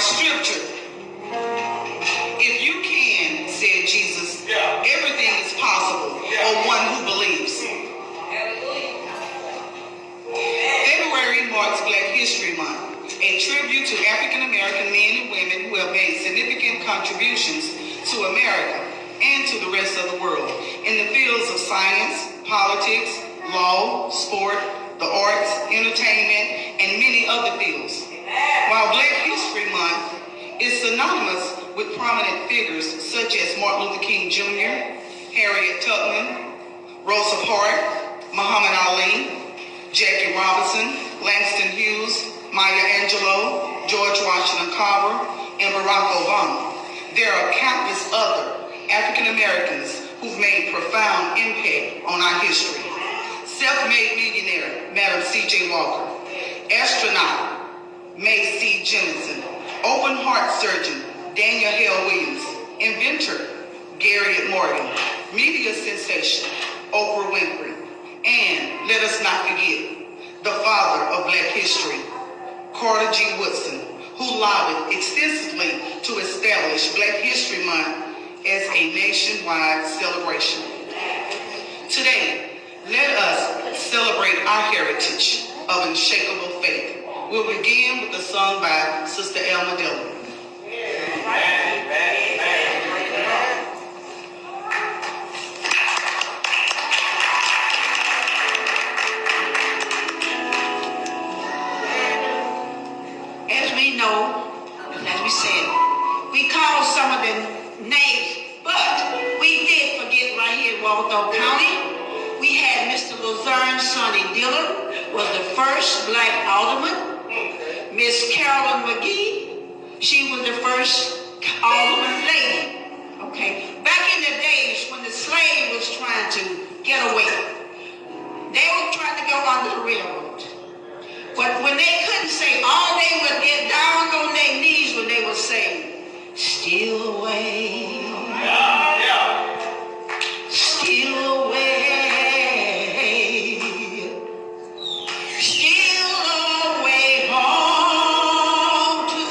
Our scripture, if you can, said Jesus, everything is possible for one who believes. February marks Black History Month, a tribute to African American men and women who have made significant contributions to America and to the rest of the world in the fields of science, politics, law, sport, the arts, entertainment, and many other fields. While Black History Month is synonymous with prominent figures such as Martin Luther King Jr., Harriet Tubman, Rosa Parks, Muhammad Ali, Jackie Robinson, Langston Hughes, Maya Angelou, George Washington Carver, and Barack Obama, there are countless other African Americans who've made profound impact on our history. Self-made millionaire, Madam C.J. Walker. Astronaut, May C. Jemison. Open heart surgeon, Daniel Hale Williams. Inventor, Gary Morgan. Media sensation, Oprah Winfrey. And let us not forget the father of Black history, Carter G. Woodson, who lobbied extensively to establish Black History Month as a nationwide celebration. Today, let us celebrate our heritage of unshakable faith. We'll begin with a song by Sister Elma Dillion. As we know, as we said, we call some of the names, but we did forget right here in Waldo County. We had Mr. Luzerne Sonny Dillon, was the first Black alderman. Miss Carolyn McGee, she was the first alderman lady. Okay, back in the days when the slave was trying to get away, they were trying to go under the railroad. But when they couldn't say, all they would get down on their knees when they would say, steal away, steal away, steal away home to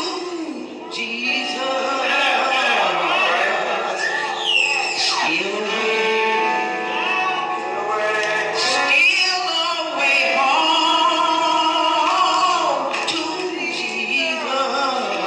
Jesus, steal away, steal away home to Jesus.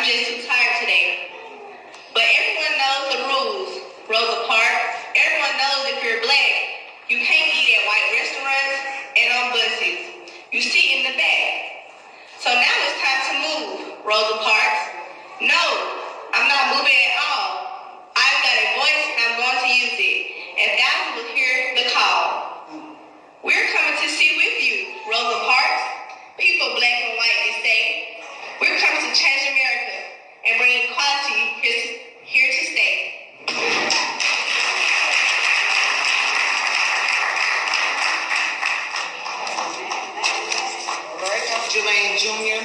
I'm just too tired today. But everyone knows the rules. Rosa Parks, everyone knows if you're black, you can't eat at white restaurants and on buses. You sit in the back. So now it's time to move, Rosa Parks. No, I'm not moving at all. I've got a voice and I'm going to use it. And thousands will hear the call. We're coming to sit with you, Rosa Parks. People black and white, they say. We're coming to change America and bring equality here to stay. Jermaine Jr.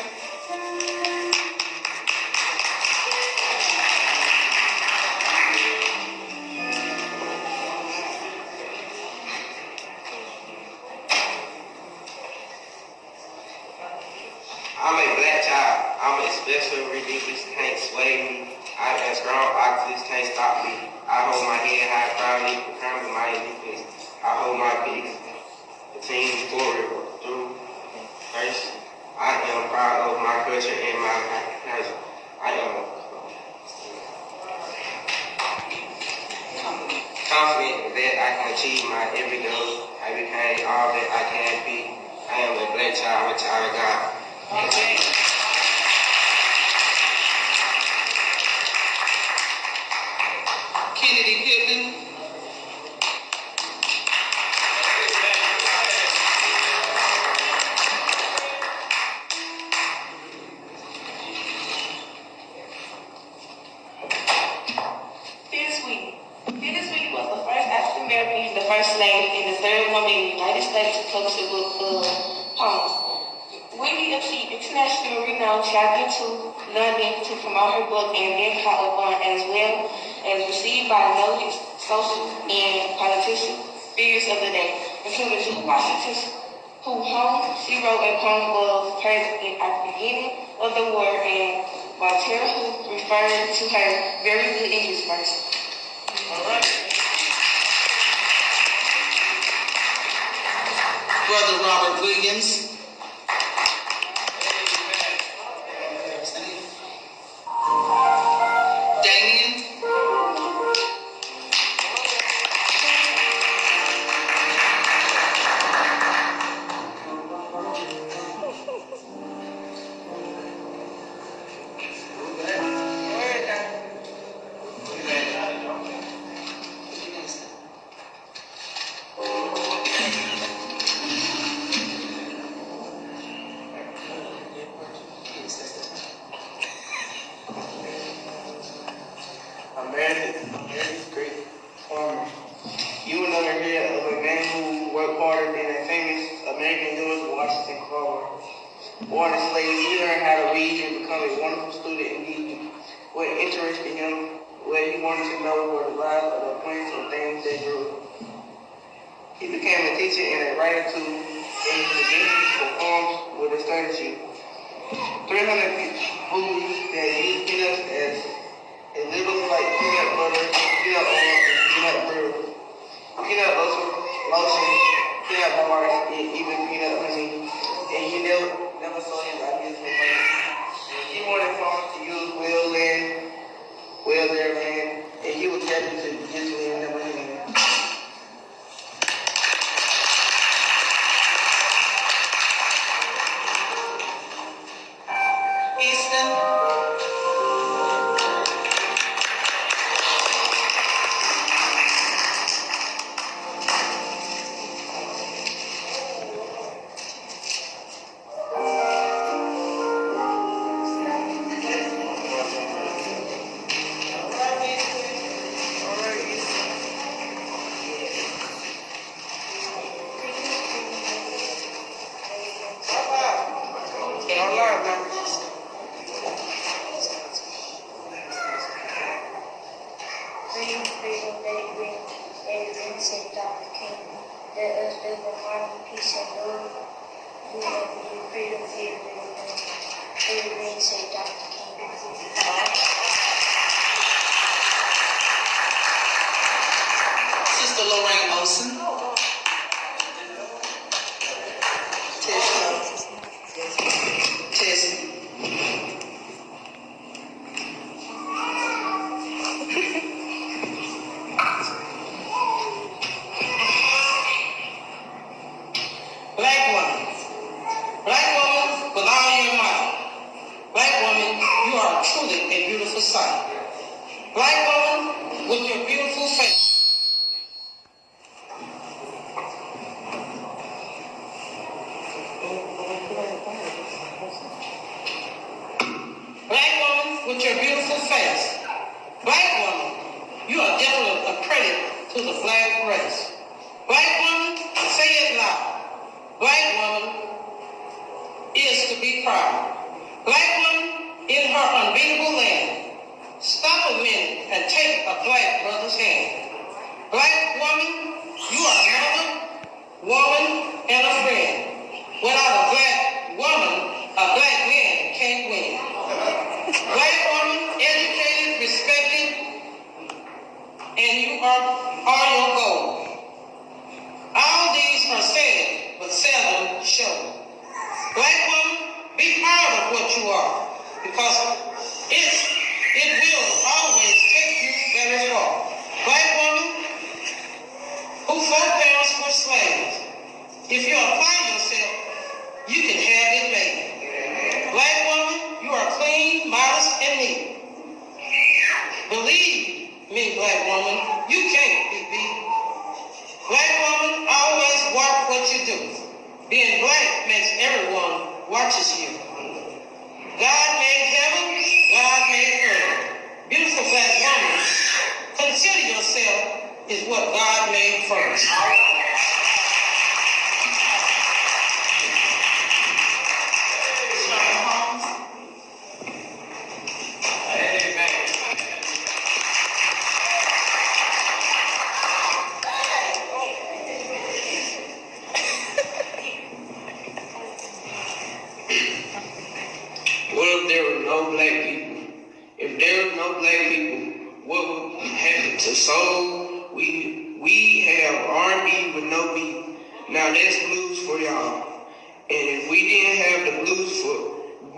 I'm a black child. I'm a special, ridiculous, can't sway me. I am strong, oxys can't stop me. I hold my head high proudly, proclaiming my allegiance. I hold my peace, continue forward through first. I am proud of my culture and my passion. I am confident that I can achieve my every goal. I became all that I can be. I am a black child, a child of God. Okay. Kennedy Pittman. Bittersweet was the first African American, the first slave, and the third woman in the United States to publish a book of poems. Whitney achieved international renown traveling to London to promote her book and then called upon as well as received by noted social and political figures of the day, including George Washington, she wrote a poem of hers at the beginning of the war, and Voltaire, who referred to her very good English verse. All right. Brother Robert Williams. Damien. America's great farmer. You will never hear of a man who worked harder than a famous American George Washington Carver. Born a slave, he learned how to read and become a wonderful student indeed. What interested him, what he wanted to know were the lives of the plants and things that grew. He became a teacher and a writer too, and his ability for poems would astonish you. 300 movies that use peanuts as little like peanut butter, peanut oil, and peanut butter, peanut lotion, peanut bars, and even peanut honey. And he never saw his ideas for money. He wanted farmers to use their land, and he was happy to just land never hand. Easton. Said Dr. King, let us live in harmony, peace, and love. We have the freedom, here, everything, said Dr. King. Sister Lorraine Olson. Tessie. with your beautiful face. Black woman, you are definitely a credit to the black race. Black woman, say it loud. Black woman is to be proud. Black woman in her unbeatable land. Stop a minute and take a black brother's hand. Black woman, you are a mother, woman, and a friend. Without a black woman, a black man can't win. Black woman, educated, respected, and you are your goal. All these are said, but seldom shown. Black woman, be proud of what you are, because it will always take you very far. Black woman, whose foreparents were slaves, if you apply yourself, you can have it made. Black woman, you are clean, modest, and neat. Believe me, black woman, you can't be beat. Black woman, always watch what you do. Being black makes everyone watches you. God made heaven, God made earth. Beautiful black woman, consider yourself is what God made first. What if there were no black people? If there were no black people, what would happen to soul? We have R&B with no beat. Now that's blues for y'all. And if we didn't have the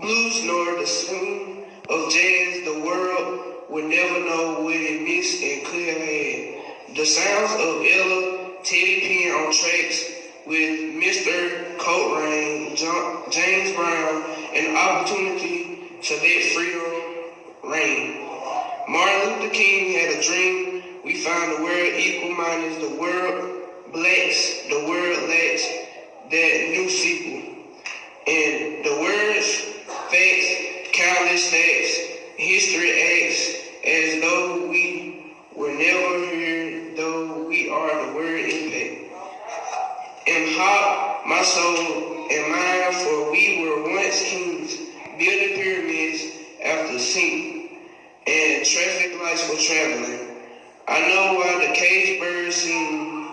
blues nor the swing of jazz, the world would never know what it missed and could have had. The sounds of Ella, Teddy Penn on tracks with Mr. Coat Rain, James Brown, an opportunity to let freedom reign. Martin Luther King had a dream. We find the world equal minded, the world blacks, the world lacks that new sequel. And the words, facts, countless stacks, history acts, as though we were never here, though we are the word impact. Am hot, my soul, and mine, for we were once kings, building pyramids after sink, and traffic lights for traveling. I know why the cage birds sing.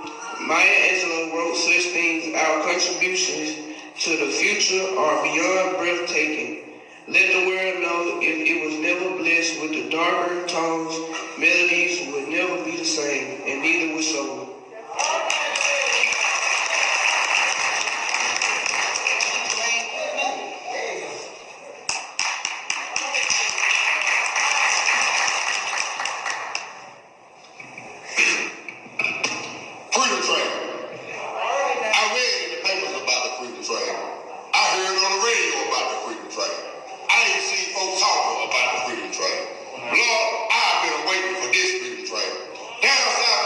Maya Angelou wrote such things. Our contributions to the future are beyond breathtaking. Let the world know if it was never blessed with the darker tones, melodies would never be the same, and neither would soul. Freedom Train. I read in the papers about the Freedom Train. I heard on the radio about the Freedom Train. I ain't seen folks talking about the Freedom Train. Lord, I've been waiting for this Freedom Train. Down south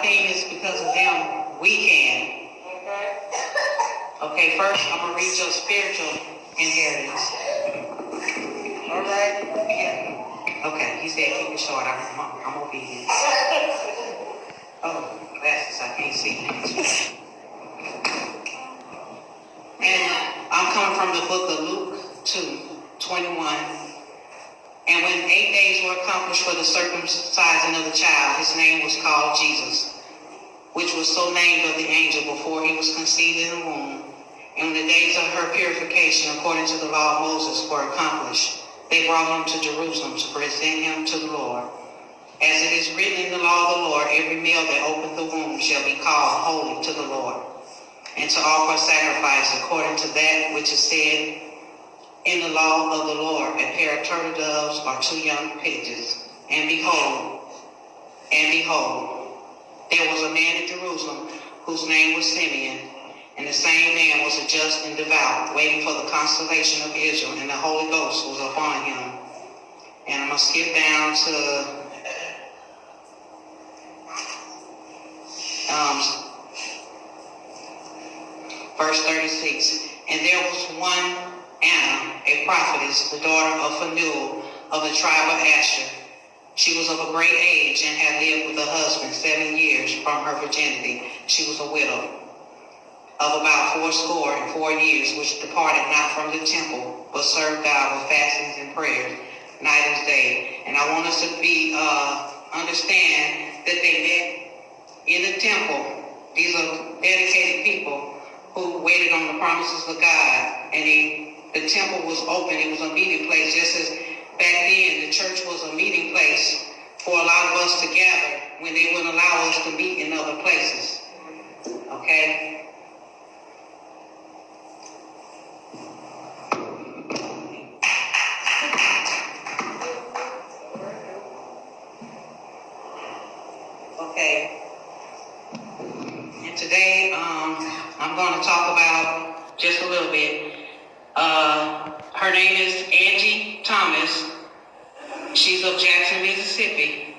things because of them, we can. Okay, first I'm gonna read your spiritual inheritance. All right. Yeah. Okay, he said keep it short. I'm obedient. Oh, glasses, I can't see. And I'm coming from the book of Luke 2:21. And when 8 days were accomplished for the circumcision of the child, his name was called Jesus, which was so named of the angel before he was conceived in the womb. And when the days of her purification, according to the law of Moses, were accomplished, they brought him to Jerusalem to present him to the Lord. As it is written in the law of the Lord, every male that openeth the womb shall be called holy to the Lord, and to offer sacrifice according to that which is said in the law of the Lord, a pair of turtle doves or 2 young pigeons. And behold, there was a man in Jerusalem whose name was Simeon, and the same man was a just and devout, waiting for the consolation of Israel, and the Holy Ghost was upon him. And I'm going to skip down to verse 36. And there was one Anna, a prophetess, the daughter of Phanuel of the tribe of Asher. She was of a great age and had lived with her husband 7 years from her virginity. She was a widow of about 84 years, which departed not from the temple, but served God with fastings and prayers night and day. And I want us to understand that they met in the temple. These are dedicated people who waited on the promises of God, and the temple was open. It was a meeting place, just as back then the church was a meeting place for a lot of us to gather when they wouldn't allow us to meet in other places. Okay? Okay. And today I'm going to talk about just a little bit. Her name is Angie Thomas. She's of Jackson, Mississippi.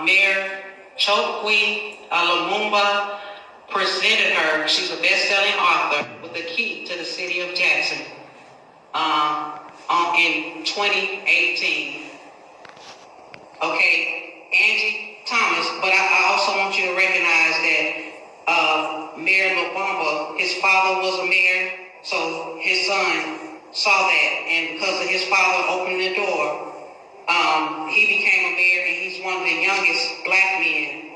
Mayor Chokwe Lumumba presented her. She's a best-selling author with the key to the city of Jackson in 2018. Okay, Angie Thomas, but I also want you to recognize that Mayor Lumumba, his father was a mayor, so his son saw that, and because of his father opening the door, he became a mayor, and he's one of the youngest black men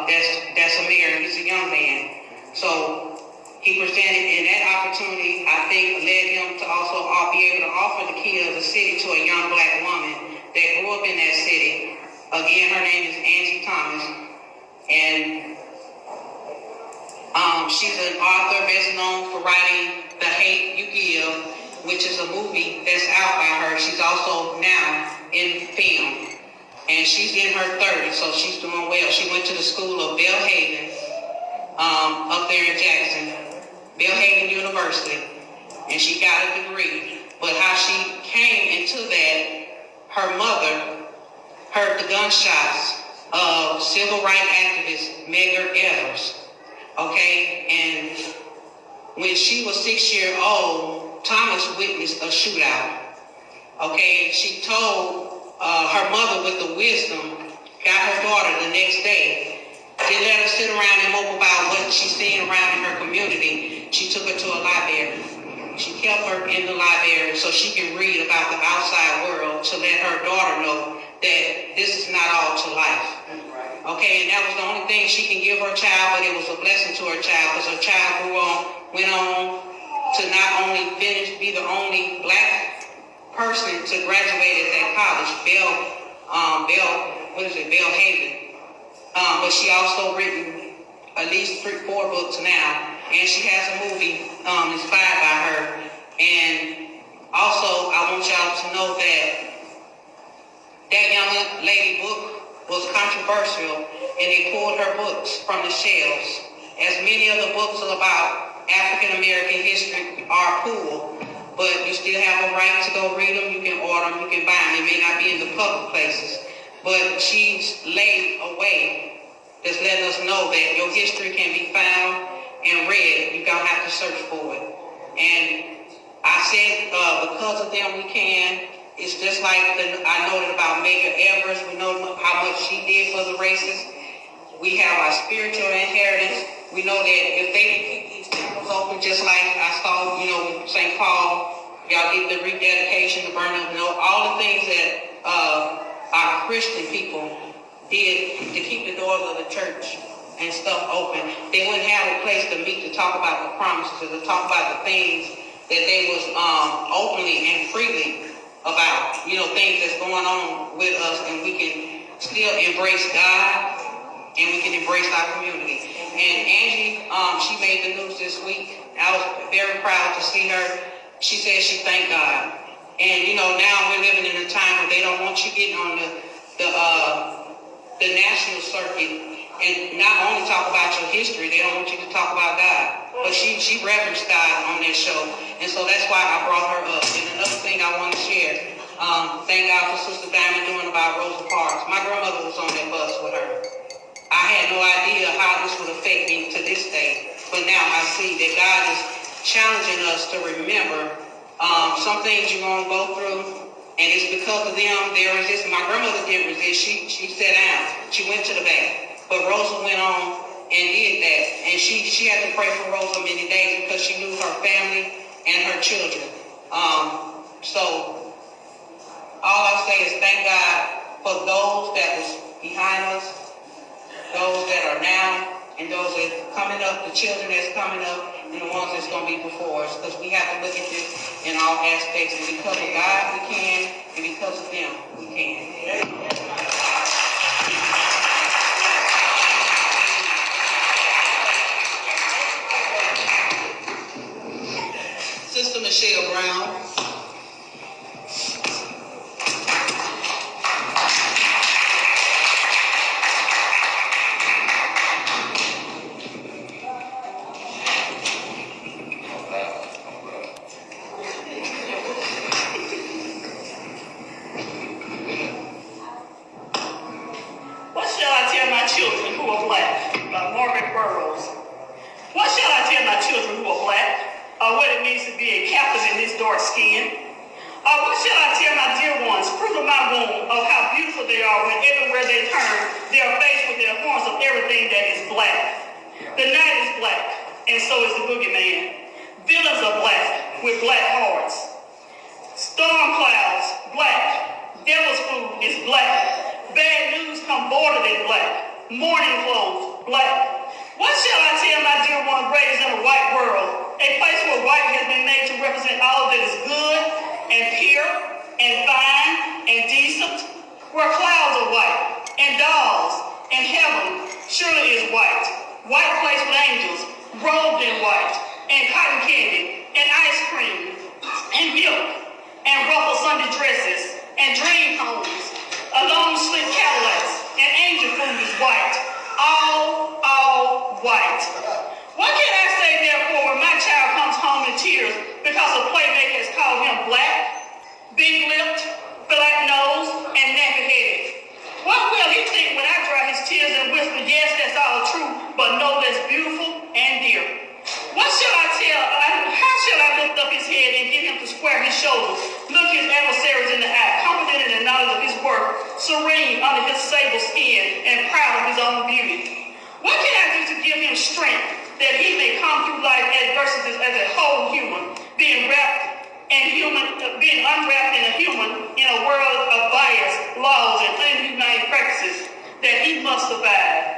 that's a mayor. He's a young man. So he presented, and that opportunity, I think, led him to also be able to offer the key of the city to a young black woman that grew up in that city. Again, her name is Angie Thomas, and she's an author best known for writing The Hate You Give, which is a movie that's out by her. She's also now in film, and she's in her 30s, so she's doing well. She went to the school of Belhaven up there in Jackson, Belhaven University, and she got a degree. But how she came into that, her mother heard the gunshots of civil rights activist Medgar Evers. Okay, and when she was 6 years old, Thomas witnessed a shootout. Okay, and she told her mother with the wisdom, got her daughter the next day, didn't let her sit around and mope about what she's seeing around in her community. She took her to a library. She kept her in the library so she can read about the outside world, to let her daughter know that this is not all to life. Okay, and that was the only thing she can give her child, but it was a blessing to her child, because her child went on to not only be the only black person to graduate at that college, Belhaven. But she also written at least 3-4 books now, and she has a movie inspired by her. And also, I want y'all to know that young lady book was controversial, and they pulled her books from the shelves, as many of the books about African American history are pulled. But you still have a right to go read them. You can order them, you can buy them. They may not be in the public places, but she's laid away just letting us know that your history can be found and read. You're going to have to search for it. And I said, because of them, we can. It's just like I noted about Major Evers. We know how much she did for the races. We have our spiritual inheritance. We know that if they keep these temples open, just like I saw, with St. Paul, y'all get the rededication, the burning of all the things that our Christian people did to keep the doors of the church and stuff open. They wouldn't have a place to meet to talk about the promises, to talk about the things that they was openly and freely about, things that's going on with us, and we can still embrace God, and we can embrace our community. And Angie, she made the news this week. I was very proud to see her. She said she thanked God. And now we're living in a time where they don't want you getting on the national circuit and not only talk about your history, they don't want you to talk about God. But she reverenced God on that show. And so that's why I brought her up. And another thing I want to share, thank God for Sister Diamond doing about Rosa Parks. My grandmother was on that bus with her. I had no idea how this would affect me to this day. But now I see that God is challenging us to remember some things you're going to go through. And it's because of them, they resist. My grandmother didn't resist. She sat down. She went to the back. But Rosa went on and did that. And she had to pray for Rosa many days because she knew her family and her children. So all I say is thank God for those that was behind us, those that are now, and those that are coming up, the children that's coming up, and the ones that's going to be before us. Because we have to look at this in all aspects. And because of God, we can. And because of them, we can. Sister Michelle Brown. What shall I tell my children who are black? By Margaret Burroughs. What shall I tell my children who are black? What it means to be a captive in this dark skin? What shall I tell my dear ones, fruit of my womb, of how beautiful they are when everywhere they turn, they are faced with the abhorrence of everything that is black. The night is black, and so is the boogeyman. Villains are black, with black hearts. Storm clouds, black. Devil's food is black. Bad news come bordered in black. Mourning clothes, black. What shall I tell my dear one raised in a white world? A place where white has been made to represent all that is good and pure and fine and decent. Where clouds are white and dolls and heaven surely is white. White place with angels, robed in white, and cotton candy, and ice cream, and milk, and ruffled Sunday dresses, and dream homes, long sleek Cadillacs, and angel food is white. All white. What can I say therefore when my child comes home in tears because a playmate has called him black, big-lipped, black nose, and nappy-headed? What will he think when I dry his tears and whisper, yes, that's all true, but no, that's beautiful and dear? What shall I tell? How shall I lift up his head and get him to square his shoulders, look his adversaries in the eye, confident in the knowledge of his worth, serene under his sable skin, and proud of his own beauty? What can I do to give him strength that he may come through life adversities as a whole human, being unwrapped in a human in a world of bias, laws, and inhumane practices that he must survive?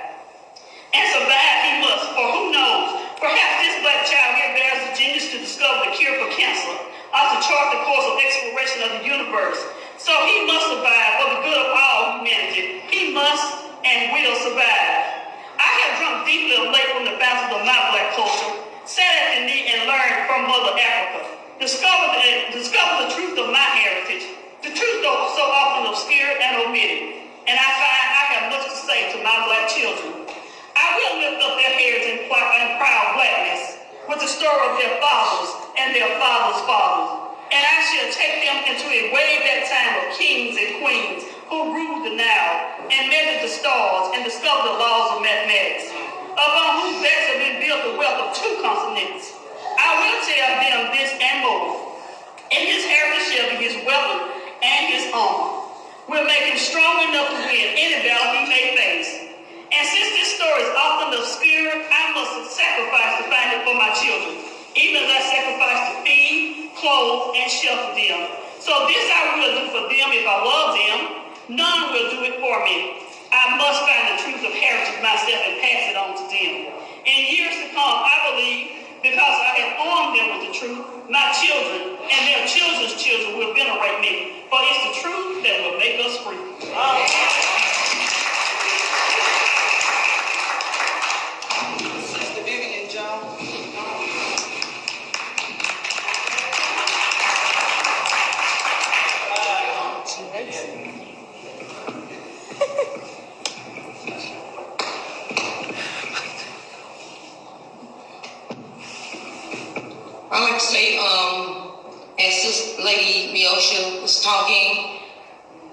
And survive he must, for who knows? Perhaps this black child here bears the genius to discover the cure for cancer, or to chart the course of exploration of the universe. So he must survive for the good of all humanity. He must and will survive. I have drunk deeply of late from the fountains of my black culture, sat at the knee and learned from Mother Africa, discover the truth of my heritage, the truth though so often obscured and omitted. And I find I have much to say to my black children. I will lift up their heads in proud blackness with the story of their fathers and their fathers' fathers. And I shall take them into a way that time of kings and queens who ruled the Nile and measured the stars and discovered the laws of mathematics, upon whose backs have been built the wealth of 2 continents. I will tell them this and more. And his heritage shall be his weapon and his armor. Will make him strong enough to win any battle he may face. And since this story is often of spirit, I must sacrifice to find it for my children, even as I sacrifice to feed, clothe, and shelter them. So this I will do for them if I love them. None will do it for me. I must find the truth of heritage myself and pass it on to them. In years to come, I believe, because I have armed them with the truth, my children and their children's children will venerate me. For it's the truth that will make us free. Sister Vivian Jones. I like to say, as this lady Miosha was talking,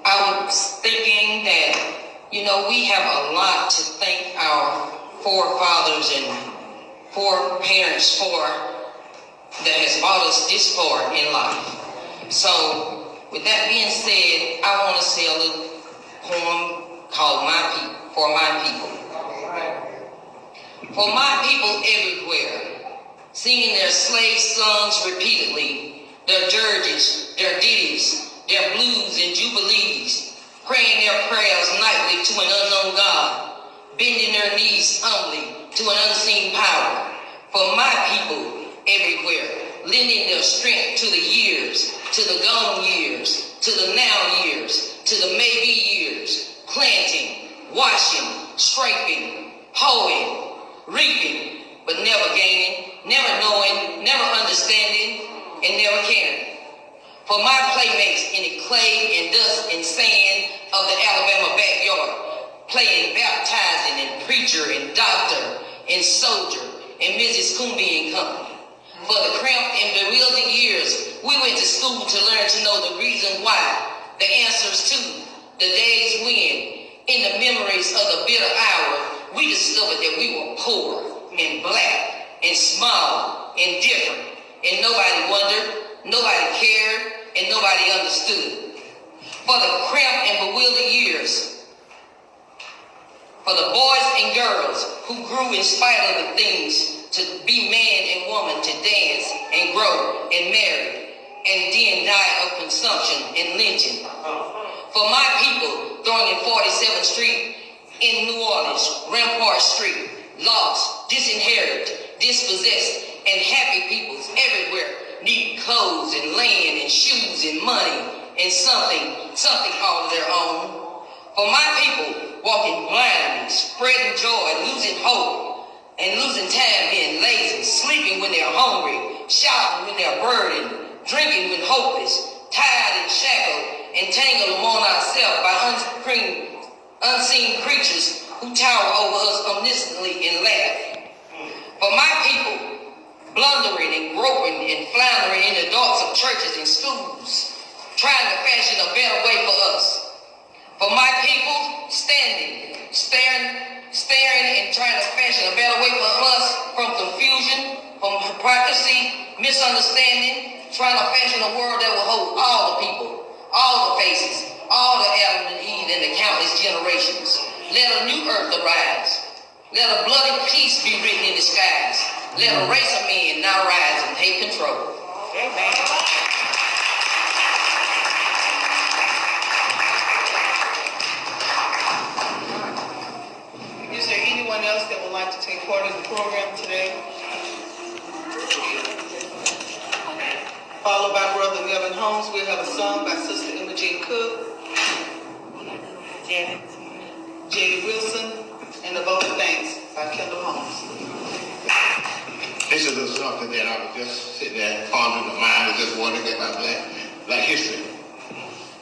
I was thinking that, we have a lot to thank our forefathers and foreparents for that has brought us this far in life. So, with that being said, I want to say a little poem called For My People. For my people everywhere, singing their slave songs repeatedly, their dirges, their ditties, their blues and jubilees, praying their prayers nightly to an unknown God, bending their knees humbly to an unseen power. For my people everywhere, lending their strength to the years, to the gone years, to the now years, to the maybe years, planting, washing, scraping, hoeing, reaping, but never gaining, never knowing, never understanding, and never caring. For my playmates in the clay and dust and sand of the Alabama backyard, playing baptizing and preacher and doctor and soldier and Mrs. Coombe and company. For the cramped and bewildered years, we went to school to learn to know the reason why, the answers to, the days when, in the memories of the bitter hour, we discovered that we were poor and black and small and different, and nobody wondered, nobody cared, and nobody understood. For the cramped and bewildered years, for the boys and girls who grew in spite of the things to be man and woman, to dance and grow and marry, and then die of consumption and lynching. For my people throwing in 47th Street in New Orleans, Rampart Street, lost, disinherited, dispossessed, and happy peoples everywhere need clothes and land and shoes and money and something all of their own. For my people walking blindly, spreading joy, losing hope, and losing time being lazy, sleeping when they're hungry, shouting when they're burdened, drinking when hopeless, tired and shackled, and tangled among ourselves by unseen creatures who tower over us omnisciently and laugh. For my people, blundering and groping and floundering in the darks of churches and schools, trying to fashion a better way for us. For my people, standing, staring and trying to fashion a better way for us from confusion, from hypocrisy, misunderstanding, trying to fashion a world that will hold all the people, all the faces, all the Adam and Eve and the countless generations. Let a new earth arise. Let a bloody peace be written in the skies. Let a race of men now rise and take control. Amen. Is there anyone else that would like to take part in the program today? Followed by Brother Melvin Holmes, we'll have a song by Sister Emma Jean Cook, J.D. Wilson, and the vote of thanks by Kendall Holmes. This is something that I was just sitting there pondering in my mind and just wondering about black history.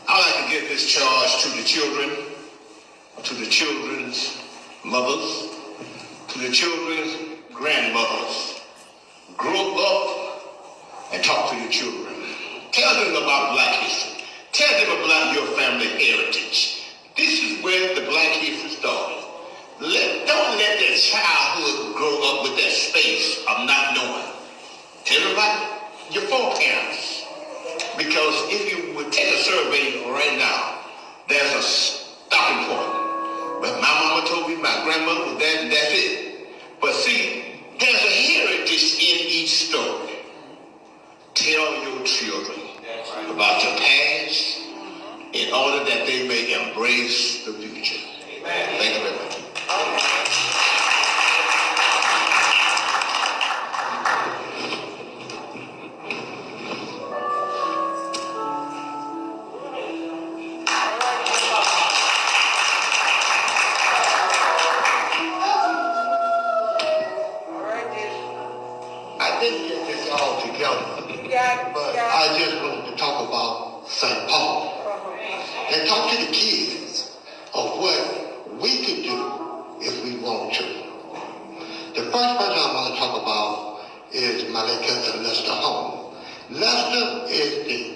I like to give this charge to the children, to the children's mothers, to the children's grandmothers. Grow up and talk to your children. Tell them about black history. Tell them about your family heritage. This is where the black history started. Don't let let a childhood grow up with that space of not knowing. Tell them about your foreparents. Because if you would take a survey right now, there's a stopping point. But my mama told me, my grandmother was that, and that's it. But see, there's a heritage in each story. Tell your children about your past in order that they may embrace the future. Thank you very much. I didn't get this all together, but I just wanted to talk about St. Paul and talk to the kids of what we could do if we want to. The first person I want to talk about is my late cousin Lester Home. Lester is the